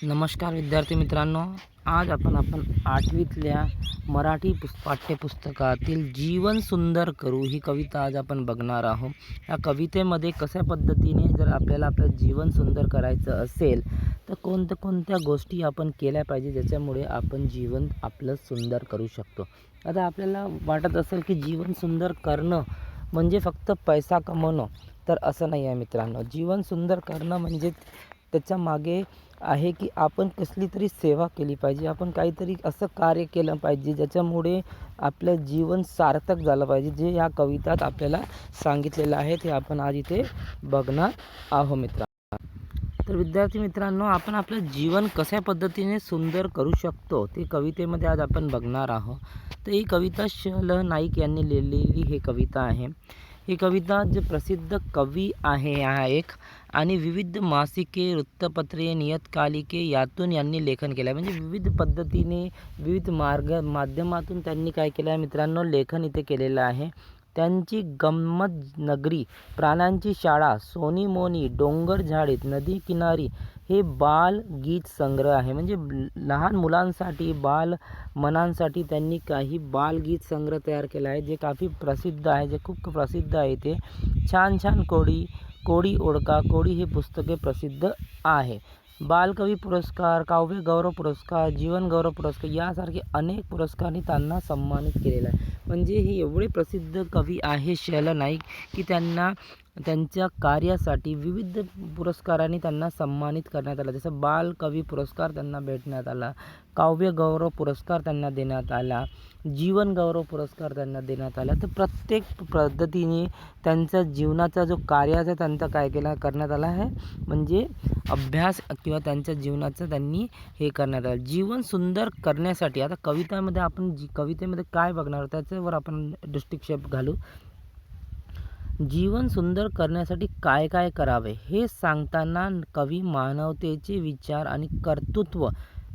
नमस्कार विद्यार्थी मित्रांनो, आज आपण 8वीतल्या मराठी पाठ्यपुस्तकातील जीवन सुंदर करू ही कविता आज आपण बघणार आहोत. या कवितेमध्ये कशा पद्धतीने जर आपल्याला आपलं जीवन सुंदर करायचं असेल तर कोणत्या गोष्टी आपण केल्या पाहिजे ज्याच्यामुळे आपण जीवन आपलं सुंदर करू शकतो. आता आपल्याला वाटत असेल की जीवन सुंदर करणं म्हणजे फक्त पैसा कमवणं, तर असं नाही आहे मित्रांनो. जीवन सुंदर करणं म्हणजे त्याच्या मागे आहे की आपण कसली तरी सेवा केली पाहिजे, आपण काहीतरी असं कार्य केलं पाहिजे ज्याच्यामुळे आपलं जीवन सार्थक झालं पाहिजे. जे या कवितात आपल्याला सांगितलेलं आहे ते आपण आज इथे बघणार आहोत मित्रांनो. तर विद्यार्थी मित्रांनो, आपण आपलं जीवन कशा पद्धतीने सुंदर करू शकतो ते कवितेमध्ये आज आपण बघणार आहोत. तर ही कविता ल नाईक यांनी लिहिलेली ही कविता आहे. ही कविता जे प्रसिद्ध कवी आहे हा एक, आणि विविध मासिके, वृत्तपत्रे, नियतकालिके यातून यांनी लेखन केलं आहे. म्हणजे विविध पद्धतीने विविध माध्यमातून त्यांनी काय केलं आहे मित्रांनो, लेखन इथे केलेलं आहे. त्यांची गंमत नगरी, प्राण्यांची शाळा, सोनी मोनी, डोंगर झाडीत, नदी किनारी हे बाल गीत संग्रह आहे. म्हणजे लहान मुलांसाठी, बाल मनांसाठी त्यांनी काही बालगीत संग्रह तयार केला आहे, जे काफी प्रसिद्ध आहे, जे खूप प्रसिद्ध आहे. ते छान छान कोडी ओळखा कोडी हे पुस्तके प्रसिद्ध आहे. बालकवी पुरस्कार, काव्य गौरव पुरस्कार, जीवन गौरव पुरस्कार यासारखे अनेक पुरस्कारांनी त्यांना सन्मानित केलेलं आहे. म्हणजे हे एवढे प्रसिद्ध कवी आहे ल नाईक की त्यांना त्यांच्या कार्यासाठी विविध पुरस्कारांनी त्यांना सन्मानित करण्यात आलं. जसं बालकवी पुरस्कार त्यांना भेटण्यात आला, काव्य गौरव पुरस्कार त्यांना देण्यात आला, जीवन गौरव पुरस्कार त्यांना देण्यात आला. तर प्रत्येक पद्धतीने त्यांचा जीवनाचा जो कार्याचा त्यांचा काय केला करण्यात आला आहे, म्हणजे अभ्यास किंवा त्यांच्या जीवनाचं त्यांनी हे करण्यात आलं. जीवन सुंदर करण्यासाठी आता कवितेमध्ये आपण कवितेमध्ये काय बघणार त्याच्यावर आपण दृष्टिक्षेप घालू. जीवन सुंदर करण्यासाठी काय काय करावे हे सांगताना कवी मानवतेचे विचार आणि कर्तृत्व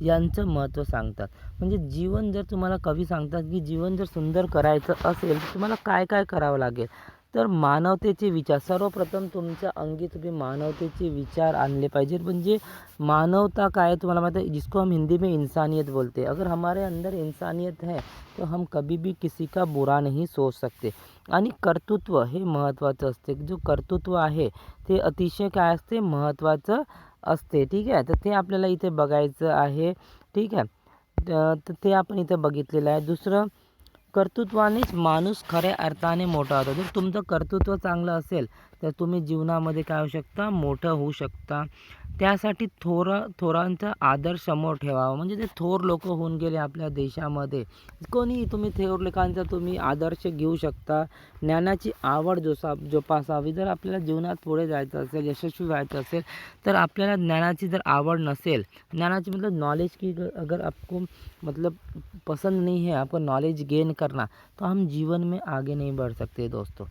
यांचं महत्त्व सांगतात. म्हणजे जीवन जर तुम्हाला कवी सांगतात की जीवन जर सुंदर करायचं असेल तर तुम्हाला काय काय करावं लागेल, तर मानवतेचे विचार सर्वप्रथम तुमच्या अंगी तुम्ही मानवतेचे विचार आणले पाहिजेत. म्हणजे मानवता काय तुम्हाला माहिती है, जिसको हम हिंदी में इंसानियत बोलते हैं. अगर हमारे अंदर इंसानियत है तो हम कभी भी किसी का बुरा नहीं सोच सकते. आणि कर्तृत्व हे महत्त्वाचं असते. जो कर्तृत्व आहे ते अतिशय काय असते, महत्त्वाचं असते. ठीक आहे, तर ते आपल्याला इथे बघायचं आहे. ठीक आहे, तर ते आपण इथे बघितलेलं आहे. दुसरं, कर्तृत्वानेच माणूस खऱ्या अर्थाने मोठा होतो. जर तुमचं कर्तृत्व चांगलं असेल तर तुम्ही जीवनामध्ये काय होऊ शकता, मोठं होऊ शकता. त्यासाठी थोरांचा आदर समोर ठेवावा. म्हणजे ते थोर लोक होऊन गेले आपल्या देशामध्ये, कोणी तुम्ही थोर लोकांचा तुम्ही आदर्श घेऊ शकता. ज्ञानाची आवड जोपासावी. जर आपल्याला जीवनात पुढे जायचं असेल, यशस्वी व्हायचं असेल, तर आपल्याला ज्ञानाची जर आवड नसेल, ज्ञानाची मतलब नॉलेज की अगर आपको मतलब पसंद नहीं है आपको नॉलेज गेन करना, तो हम जीवन में आगे नहीं बढ़ सकते दोस्तों.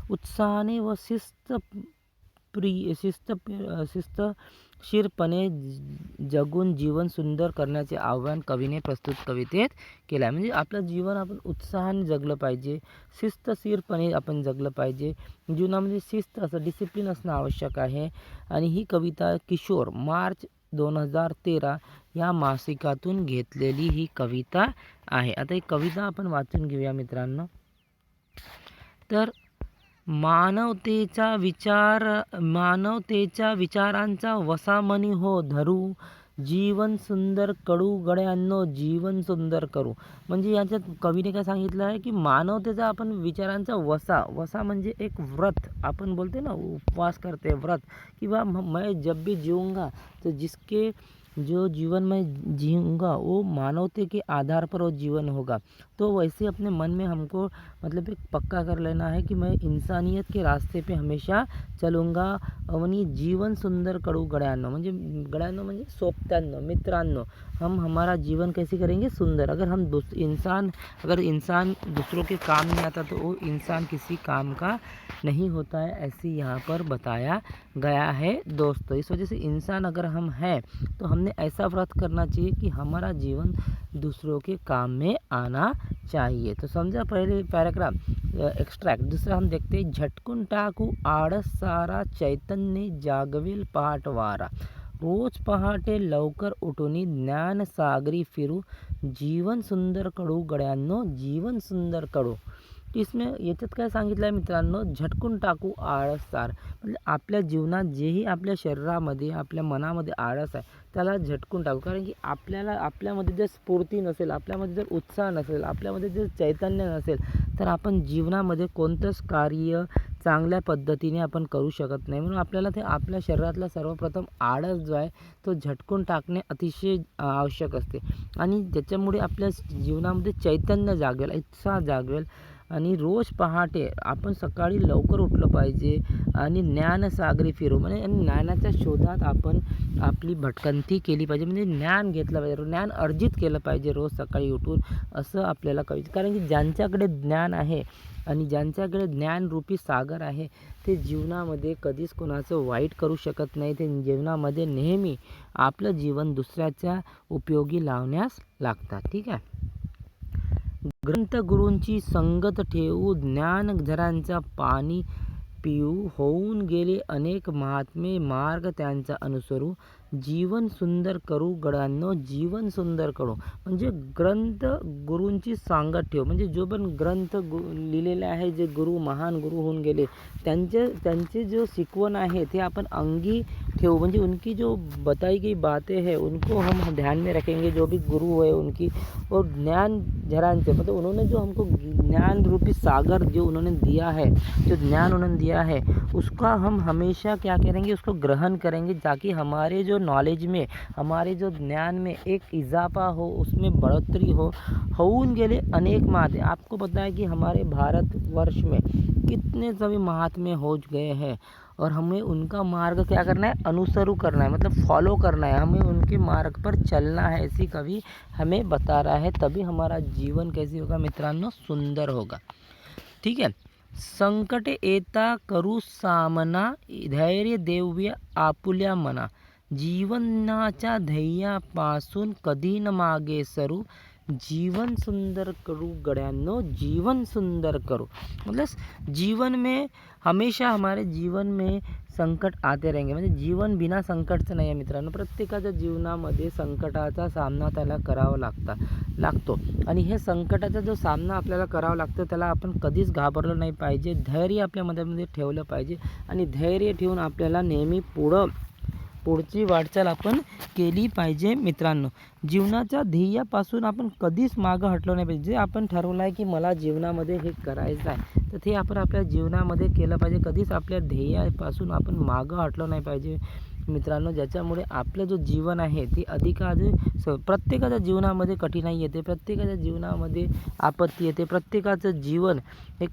उत्साहाने व शिस्तशीरपणे जगून जीवन सुंदर करण्याचे आव्हान कवीने प्रस्तुत कवितेत केलं आहे. म्हणजे आपलं जीवन आपण उत्साहाने जगलं पाहिजे, शिस्तशीरपणे आपण जगलं पाहिजे. जीवनामध्ये शिस्त असं डिसिप्लिन असणं आवश्यक आहे. आणि ही कविता किशोर मार्च 2013 या मासिकातून घेतलेली ही कविता आहे. आता ही कविता आपण वाचून घेऊया मित्रांनो. तर मानवतेच्या विचारांचा वसामणी हो धरू, जीवन सुंदर करू गड्यांनो, जीवन सुंदर करू. म्हणजे याच्यात कवीने काय सांगितलं आहे की मानवतेचा आपण विचारांचा वसा म्हणजे एक व्रत. आपण बोलते ना उपवास करते व्रत, किंवा मैं जब भी जीऊँगा तो जिसके जो जीवन में जीऊँगा वो मानवते के आधार पर वो जीवन होगा. तो वैसे अपने मन में हमको मतलब एक पक्का कर लेना है कि मैं इंसानियत के रास्ते पे हमेशा चलूँगा. आणि जीवन सुंदर करू गड्यांनो, म्हणजे गड्यांनो म्हणजे सोबत्यांनो, मित्रांनो, हम हमारा जीवन कैसे करेंगे सुंदर. अगर इंसान दूसरों के काम नहीं आता तो वो इंसान किसी काम का नहीं होता है, ऐसे यहाँ पर बताया गया है दोस्तों. इस वजह से इंसान अगर हम हैं तो हमने ऐसा व्रत करना चाहिए कि हमारा जीवन दूसरों के काम में आना चाहिए. तो समझा पहले पैराग्राफ एक्स्ट्रैक्ट. दूसरा हम देखते हैं, झटकून टाकू आळस सारा, चैतन्य जागवेल पहाट वारा. रोज पहाटे लवकर उठून ज्ञान सागरी फिरू, जीवन सुंदर कडू गड्यांनो, जीवन सुंदर कडू. इसमें याच्यात काय सांगितलं आहे मित्रांनो, झटकून टाकू आळस सार. म्हणजे आपल्या जीवनात जेही आपल्या शरीरामध्ये आपल्या मनामध्ये आळस आहे त्याला झटकून टाकू. कारण की आपल्यामध्ये जर स्फूर्ती नसेल, आपल्यामध्ये जर उत्साह नसेल, आपल्यामध्ये जर चैतन्य नसेल, तर आपण जीवनामध्ये कोणतंच कार्य चांगल्या पद्धतीने आपण करू शकत नाही. म्हणून आपल्याला ते आपल्या शरीरातला सर्वप्रथम आळस जो आहे तो झटकून टाकणे अतिशय आवश्यक असते. आणि त्याच्यामुळे आपल्या जीवनामध्ये चैतन्य जागेल, उत्साह जागवेल. आणि रोज पहाटे आपण सकाळी लवकर उठलं पाहिजे आणि ज्ञानसागरी फिरू, म्हणजे ज्ञानाच्या शोधात आपण आपली भटकंती केली पाहिजे. म्हणजे ज्ञान घेतलं पाहिजे, ज्ञान अर्जित केलं पाहिजे रोज सकाळी उठून, असं आपल्याला कळतं. कारण की ज्यांच्याकडे ज्ञान आहे आणि ज्यांच्याकडे ज्ञानरूपी सागर आहे ते जीवनामध्ये कधीच कोणाचं वाईट करू शकत नाही. ते जीवनामध्ये नेहमी आपलं जीवन दुसऱ्याच्या उपयोगी लावण्यास लागतात. ठीक आहे. ग्रंथगुरूंची संगत ठेवू, ज्ञानझरांचा पाणी पिऊ, होऊन गेले अनेक महात्मे मार्ग त्यांचा अनुसरू, जीवन सुंदर करू गड्यांनो, जीवन सुंदर करू. म्हणजे ग्रंथ गुरूंची सांगत ठेव, म्हणजे जो पण ग्रंथ लिहिलेले आहे, जे गुरु महान गुरु होऊन गेले त्यांचे जो शिकवण आहे ते आपण अंगी ठेवू. म्हणजे उनकी जो बताई गई बातें हैं उनको हम ध्यान में रखेंगे. जो भी गुरु है उनकी, और ज्ञान झरांचे मतलब उन्होंने जो हमको ज्ञान रूपी सागर जो उन्होंने दिया है, जो ज्ञान उन्होंने दिया है, उसका हम हमेशा क्या करेंगे, उसको ग्रहण करेंगे, ताकि हमारे जो नॉलेज में, हमारे जो ज्ञान में एक इजाफा हो, उसमें बढ़ोतरी हो. होऊन गेले अनेक महात्मे. आपको पता है कि हमारे भारतवर्ष में कितने सभी महात्मे हो गए हैं, और हमें उनका मार्ग क्या करना है, अनुसरू करना है, मतलब फॉलो करना है, हमें उनके मार्ग पर चलना है, ऐसी कवि हमें बता रहा है. तभी हमारा जीवन कैसे होगा मित्रांनो, सुंदर होगा. ठीक है. संकट येता करू सामना, धैर्य देऊया आपुल्या मना, जीवनाच्या ध्येयापासून कधी न मागे सरू, जीवन सुंदर करू गड्यांनो, जीवन सुंदर करू. मतलब जीवन में हमेशा हमारे जीवन में संकट आते रहेंगे. म्हणजे जीवन बिना संकटचं नाही आहे मित्रांनो. प्रत्येकाच्या जीवनामध्ये संकटाचा सामना त्याला करावा लागतो. आणि हे संकटाचा जो सामना आपल्याला करावा लागतो त्याला आपण कधीच घाबरलं नाही पाहिजे. धैर्य आपल्या मनामध्ये ठेवलं पाहिजे, आणि धैर्य ठेवून आपल्याला नेहमी पुढची वाटचाल आपण केली पाहिजे मित्रांनो. जीवनाच्या ध्येयापासून आपण कधीच मागं हटलो नाही पाहिजे. जे आपण ठरवलं आहे की मला जीवनामध्ये हे करायचं आहे, तर ते आपण आपल्या जीवनामध्ये केलं पाहिजे. कधीच आपल्या ध्येयापासून आपण मागं हटलो नाही पाहिजे मित्रांनो. ज्याच्यामुळे आपलं जो जीवन आहे ते प्रत्येकाच्या जीवनामध्ये कठीणाई येते, प्रत्येकाच्या जीवनामध्ये आपत्ती येते, प्रत्येकाचं जीवन हे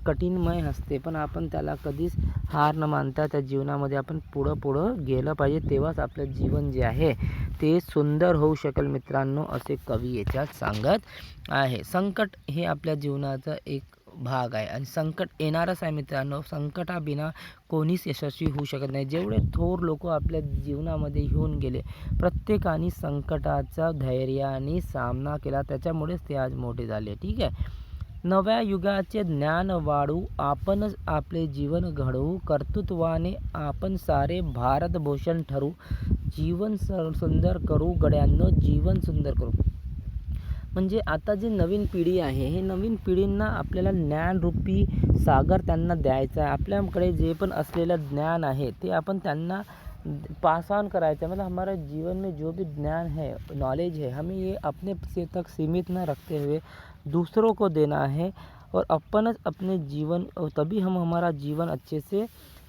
कठीणमय असते. पण आपण त्याला कधीच हार न मानता त्या जीवनामध्ये आपण पुढं गेलं पाहिजे. तेव्हाच आपलं जीवन जे आहे ते सुंदर होऊ शकेल मित्रांनो, असे कवी याच्यात सांगत आहे. संकट हे आपल्या जीवनाचा एक भाग आहे, आणि संकट येणारच आहे मित्रांनो. संकटाबिना कोणीच यशस्वी होऊ शकत नाही. जेवढे थोर लोक आपल्या जीवनामध्ये येऊन गेले, प्रत्येकाने संकटाचा धैर्याने सामना केला, त्याच्यामुळेच ते आज मोठे झाले. ठीक आहे. नव्या युगाचे ज्ञान वाढवू, आपणच आपले जीवन घडवू, कर्तृत्वाने आपण सारे भारतभूषण ठरू, जीवन सुंदर करू गड्यांनो, जीवन सुंदर करू. म्हणजे आता जी नवीन पिढी आहे, हे नवीन पिढींना आपल्याला ज्ञानरूपी सागर त्यांना द्यायचा आहे. आपल्याकडे जे पण असलेलं ज्ञान आहे ते आपण त्यांना पास ऑन करायचा है. मतलब हमारे जीवन में जो भी ज्ञान है, नॉलेज है, हमें ये अपने से तक सीमित न रखते हुए दूसरों को देना है, और अपन अपने जीवन, तभी हम हमारा जीवन अच्छे से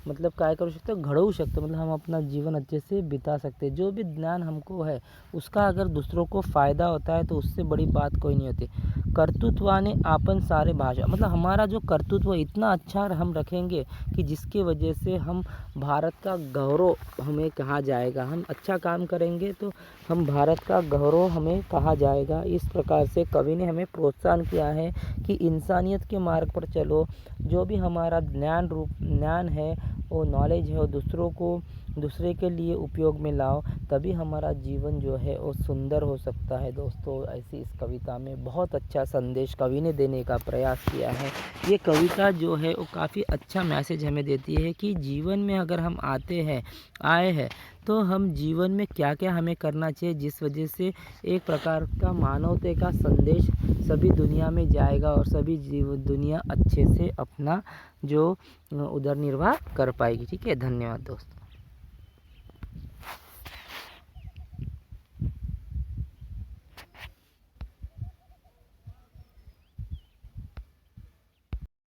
मतलब काय करू शकतो, घडवू शकतो. मतलब हम अपना जीवन अच्छे से बिता सकते. जो भी ज्ञान हमको है उसका अगर दूसरों को फ़ायदा होता है तो उससे बड़ी बात कोई नहीं होती. कर्तृत्वाने आपण सारे भाषा, मतलब हमारा जो कर्तृत्व इतना अच्छा हम रखेंगे कि जिसकी वजह से हम भारत का गौरव हमें कहा जाएगा. हम अच्छा काम करेंगे तो हम भारत का गौरव हमें कहा जाएगा. इस प्रकार से कवि ने हमें प्रोत्साहन किया है कि इंसानियत के मार्ग पर चलो. जो भी हमारा ज्ञान है, वो नॉलेज है, वो दूसरों को दूसरे के लिए उपयोग में लाओ, तभी हमारा जीवन जो है वो सुंदर हो सकता है। दोस्तों, ऐसी इस कविता में बहुत अच्छा संदेश कवि ने देने का प्रयास किया है। ये कविता जो है वो काफ़ी अच्छा मैसेज हमें देती है कि जीवन में अगर हम आए हैं तो हम जीवन में क्या क्या हमें करना चाहिए, जिस वजह से एक प्रकार का मानवता का संदेश सभी दुनिया में जाएगा और सभी दुनिया अच्छे से अपना जो उदर निर्वाह कर पाएगी। ठीक है, धन्यवाद दोस्तों।